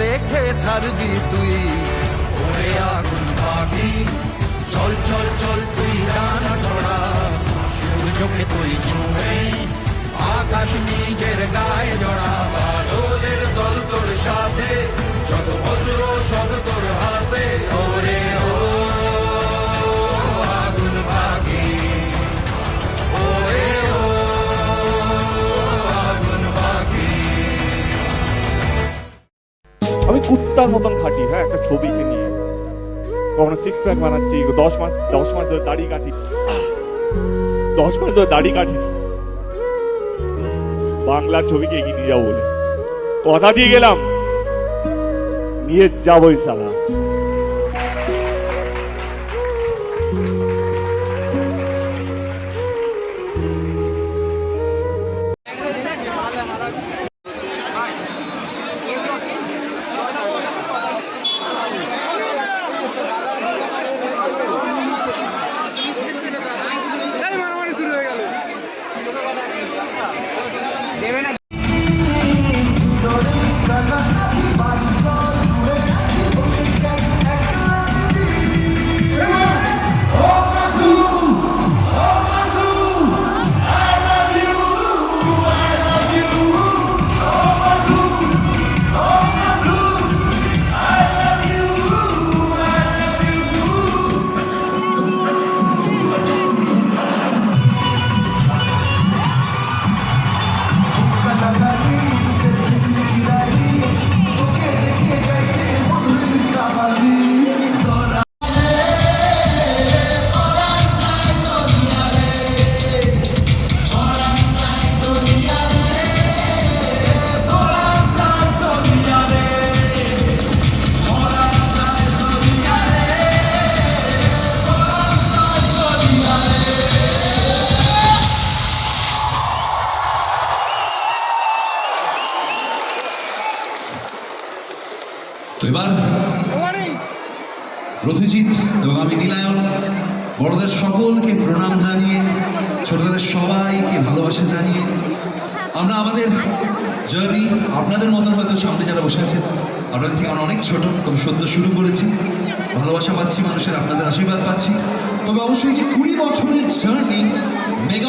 দেখে ছাড়বি তুই। ওরে আগুন পাখি চল চল চল তুই ডানা ছড়া, সূর্যকে তুই ছুঁয়ে আকাশ নিজের গায়ে জড়া। বাদলের দল তোর সাথে, যত বজ্র সব তোর হাতে। ওরে ও আগুন পাখি, ওরে ও আগুন পাখি। আমি কুত্তার মতন খাটি, হ্যাঁ, একটা ছবিকে নিয়ে কখনো 6 প্যাক বানাচ্ছি, 10 মাস ধরে দাড়ি কাটি, 10 মাস ধরে দাড়ি কাটি বাংলার ছবিকে এগিয়ে নিয়ে যাবো বলে। কথা দিয়ে গেলাম, নিয়ে যাবোই সালা। তো এবার রথিজিৎ এবং আমি নীলায়ন বড়দের সকলকে প্রণাম জানিয়ে, ছোটদের সবাইকে ভালোবাসা জানিয়ে আমরা আমাদের জার্নি, আপনাদের মতন হয়তো সামনে যারা বসে আছেন আপনাদের থেকে আমরা অনেক ছোট, তবে সদ্য শুরু করেছি। ভালোবাসা পাচ্ছি মানুষের, আপনাদের আশীর্বাদ পাচ্ছি। তবে অবশ্যই যে 20 বছরের জার্নি মেগা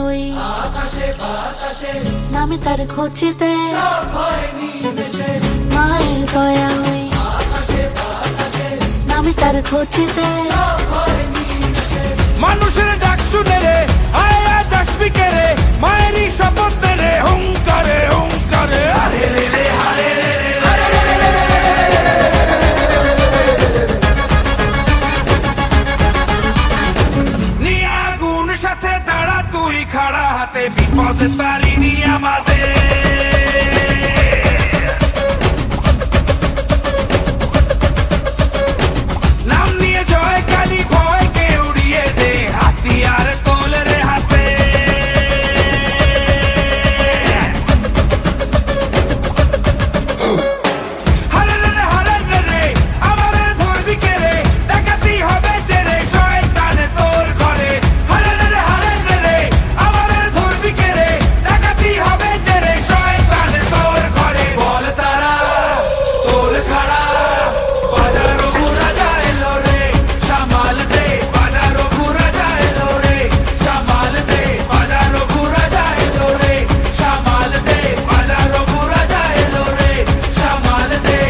ওই আকাশে বাতাসে নামে তার খোঁজেতে সব ভয় নিমেষে মায়ের দয়া ওই আকাশে বাতাসে নামে তার খোঁজেতে সব ভয় নিমেষে মানুষের ডাক শুনে রে আয়া যাসবিকে রে মায়েরই শপথ রে হুঙ্কারে হুঙ্কারে আরে রে রে হারে রে নিয়ে আগুন সাথে দাঁড়া তুই খাড়া হাতে বিপদ তারিনি আমাদের নাম নিয়ে জয় কালী ভয়কে উড়িয়ে দে হাতিয়ার তোল রে হাতে হারে রে রে হারে রে রে আমারে ধরবি কে রে ডাকাতি হবে যে রে শয়তানে তোর ঘরে হারে রে রে হারে রে রে আমারে ধরবি কে রে ডাকাতি হবে যে রে শয়তানে তোর ঘরে বল তারা তোল খাড়া বাজারো ঘুরা যায় লো রে সামাল দে বাজারো ঘুরা যায় লো রে সামাল দে বাজারো ঘুরা যায় লো রে সামাল দে বাজারো ঘুরা যায় লো রে সামাল দে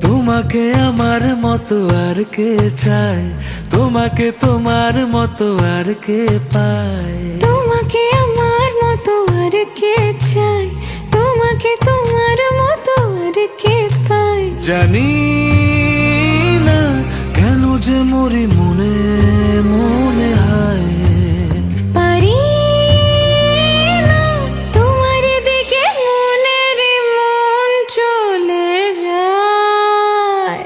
তোমাকে আমার মতো আর কে চায় তোমাকে তোমার মতো আর কে পায় তোমাকে আমার মতো আর কে চাই তোমাকে তোমার মতো আর কে পাই জানি না কেন যে মরি মনে মনে হয় পারি না তোমার দিকে মনের মন চলে যায়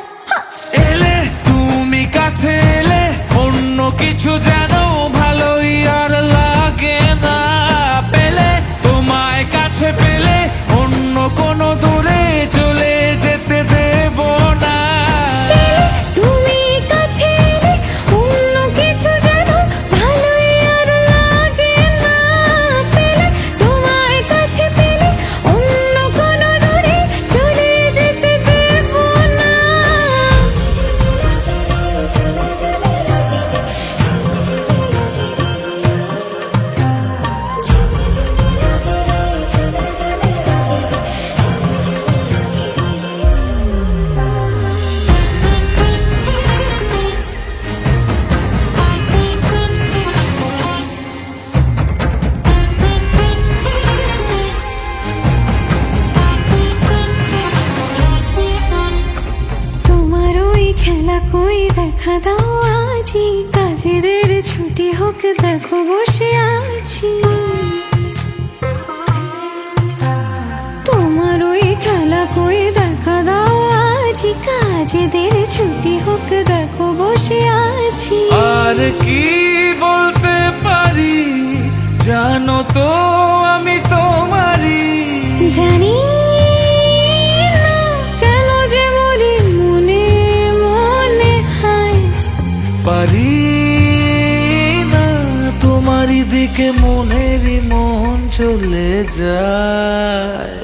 এলে তুমি কাছে এলে অন্য কিছু যেন ভালোই আর লাগে না পেলে তোমায় কাছে পেলে অন্য কোনো দূরে চলে যেতে দেব না তুমি কাছে এলে অন্য কিছু যেন ভালোই আর লাগে না পেলে তোমায় কাছে পেলে অন্য কোনো দূরে চলে যেতে দেব না তোমার ওই খেলা কই দেখা দাও আজি কাজেদের ছুটি হোক দেখো বসে আছি তোমার ওই খেলা কই দেখা দাও আজি কাজেদের ছুটি হোক দেখো বসে আছি আর কি বলতে পারি জানো তো আমি তোমারই জানি না কেন যে মরি মনে মনে হয় পারি না তোমারই দিকে মনেরই মন চলে যায়